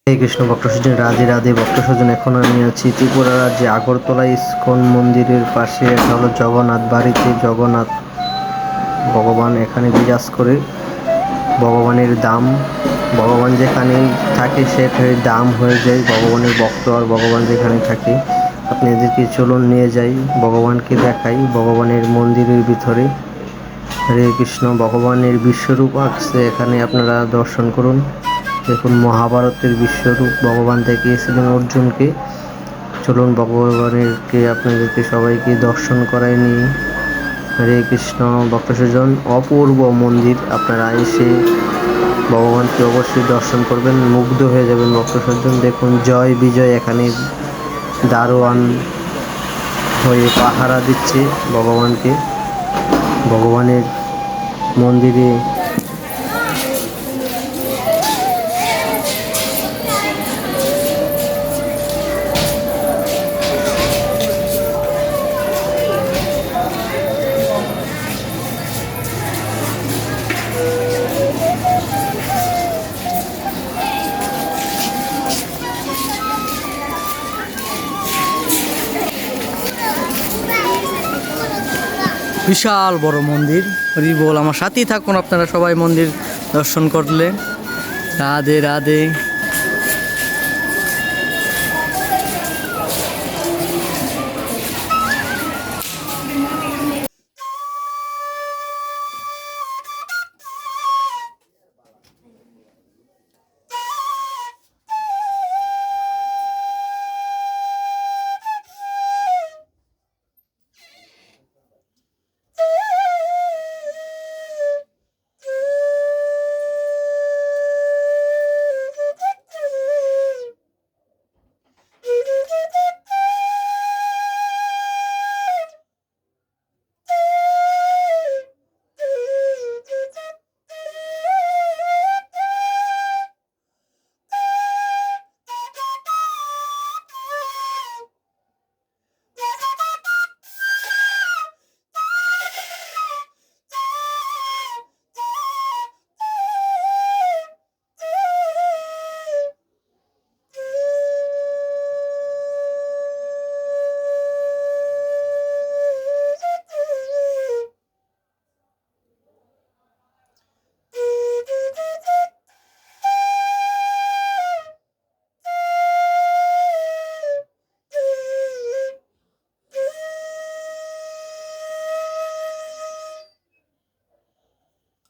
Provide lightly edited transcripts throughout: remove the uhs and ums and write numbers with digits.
হে কৃষ্ণ ভক্ত সজ্জন, রাধে রাধে ভক্ত সজ্জন। এখন আমি আছি ত্রিপুরা রাজ্যে আগরতলা ইস্কন মন্দিরের পাশে। এটা হলো জগন্নাথ বাড়িতে জগন্নাথ ভগবান এখানে বিরাজ করে। ভগবানের দাম, ভগবান যেখানে থাকে সেখানে দাম হয়ে যায় ভগবানের ভক্ত। আর ভগবান যেখানে থাকে, আপনাদেরকে চলুন নিয়ে যাই, ভগবানকে দেখাই ভগবানের মন্দিরের ভিতরে। হরে কৃষ্ণ, ভগবানের বিশ্বরূপ আসছে এখানে, আপনারা দর্শন করুন। দেখুন, মহাভারতের বিশ্বরূপ ভগবান দেখিয়েছিলেন অর্জুনকে। চলুন ভগবানেরকে আপনাদেরকে সবাইকে দর্শন করাই নিই। হরে কৃষ্ণ ভক্ত সজ্জন, অপূর্ব মন্দির। আপনারা এসে ভগবানকে অবশ্যই দর্শন করবেন, মুগ্ধ হয়ে যাবেন ভক্ত সজ্জন। দেখুন, জয় বিজয় এখানে দারোয়ান হয়ে পাহারা দিচ্ছে ভগবানকে। ভগবানের মন্দিরে বিশাল বড় মন্দির। হরি বল, আমার সাথেই থাকুন আপনারা সবাই মন্দির দর্শন করলে। রাধে রাধে।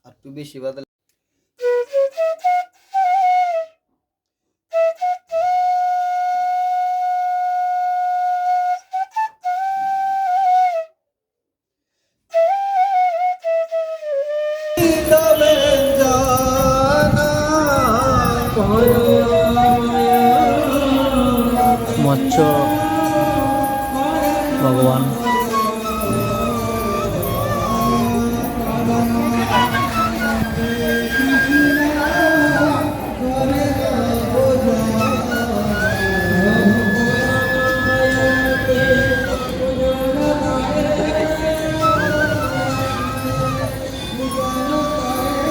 একটু বেশি বাদল। মৎস্য ভগবান।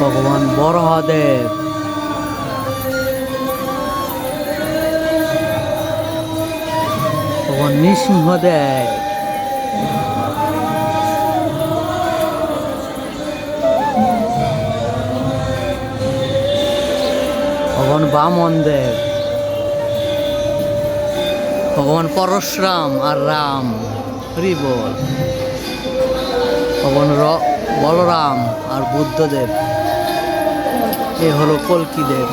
ভগবান বরাহদেব। ভগবান নৃসিংহদেব। ভগবান বামন দেব। ভগবান পরশুরাম আর রাম। হরি বল। ভগবান বলরাম আর বুদ্ধদেব। এ হলো কল্কি দেব।